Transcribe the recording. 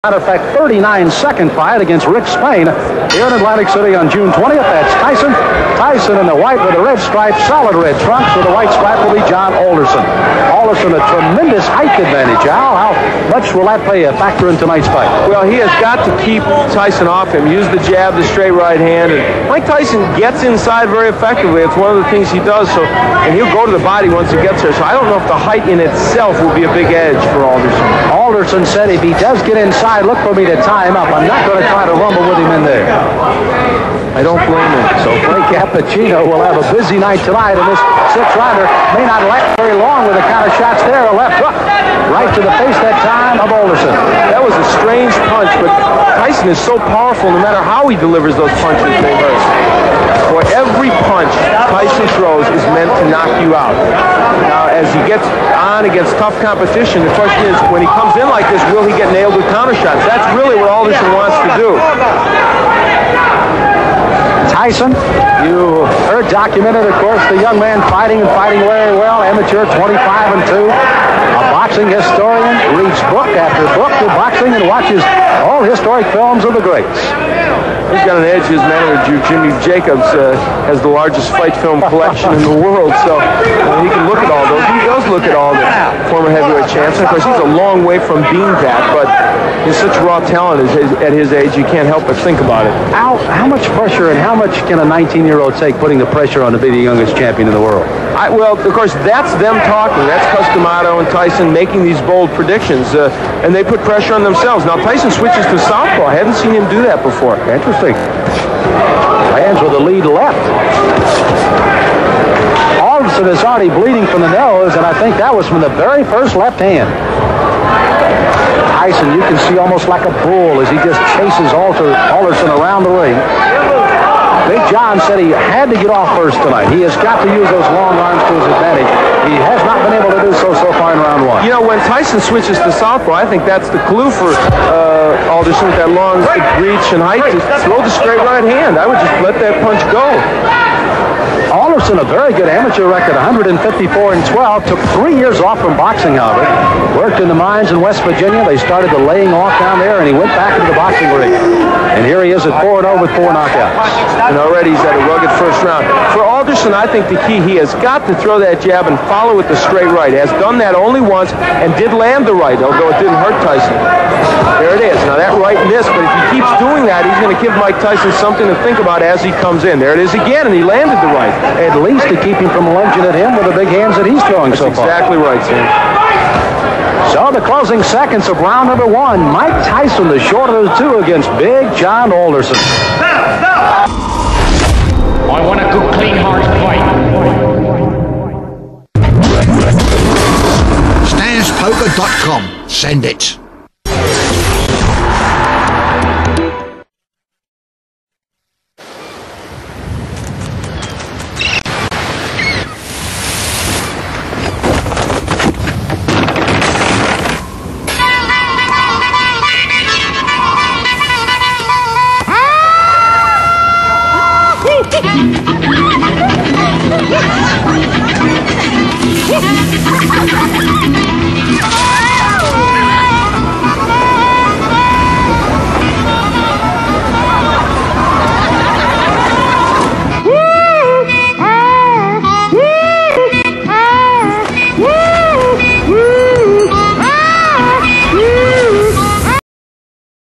Matter of fact, 39-second fight against Rick Spain here in Atlantic City on June 20th. That's Tyson. Tyson in the white with a red stripe, solid red trunks with a white stripe will be John Alderson. Alderson, a tremendous height advantage. How much will that play a factor in tonight's fight? Well, he has got to keep Tyson off him. Use the jab, the straight right hand. And Mike Tyson gets inside very effectively. It's one of the things he does. And he'll go to the body once he gets there. So I don't know if the height in itself will be a big edge for Alderson. Alderson said if he does get inside, look for me to tie him up. I'm not going to try to rumble with him in there. I don't blame him. So Frank Cappuccino will have a busy night tonight, and this six-rounder may not last very long with the kind of shots there. A left hook right to the face that time of Alderson. That was a strange punch, but Tyson is so powerful no matter how he delivers those punches, they hurt. For every punch Tyson throws is meant to knock you out. Now, as he gets on against tough competition, the question is, when he comes in like this, will he get nailed with counter shots? That's really what Alderson wants to do. Tyson, you heard documented, of course, the young man fighting very well, amateur, 25-2. A boxing historian, reads book after book of boxing and watches all historic films of the greats. He's got an edge. His manager, Jimmy Jacobs, has the largest fight film collection in the world, so he can look at all those. He does look at all the former heavyweight champs. Of course, he's a long way from being that, but he's such raw talent at his age, you can't help but think about it. How much pressure and how much can a 19-year-old take putting the pressure on to be the youngest champion in the world? Well, of course, that's them talking. That's Customato and Tyson making these bold predictions, and they put pressure on themselves. Now, Tyson switches to southpaw. I haven't seen him do that before. Interesting. Lands with a lead left. Alderson is already bleeding from the nose, and I think that was from the very first left hand. Tyson, you can see almost like a bull as he just chases Alderson around the ring. Big John said he had to get off first tonight. He has got to use those long arms to his advantage. He has not been able to do so far in round one. You know, when Tyson switches to southpaw, I think that's the clue for Alderson with that long reach and height to throw the straight right hand. I would just let that punch go. Alderson, a very good amateur record, 154-12. Took 3 years off from boxing, however. Worked in the mines in West Virginia. They started the laying off down there, and he went back into the boxing ring. And here he is at 4-0 with 4 knockouts. And already he's had a rugged first round. For Alderson, I think the key, he has got to throw that jab and follow with the straight right. Has done that only once and did land the right, although it didn't hurt Tyson. There it is. Now that right missed, but if he keeps doing that, he's going to give Mike Tyson something to think about as he comes in. There it is again, and he landed the right. At least to keep him from lunging at him with the big hands that he's throwing so far. Exactly right, Sam. So the closing seconds of round number one. Mike Tyson, the shorter of the two, against Big John Alderson. Stop! I want a good, clean, hard fight. StansPoker.com. Send it. Woo!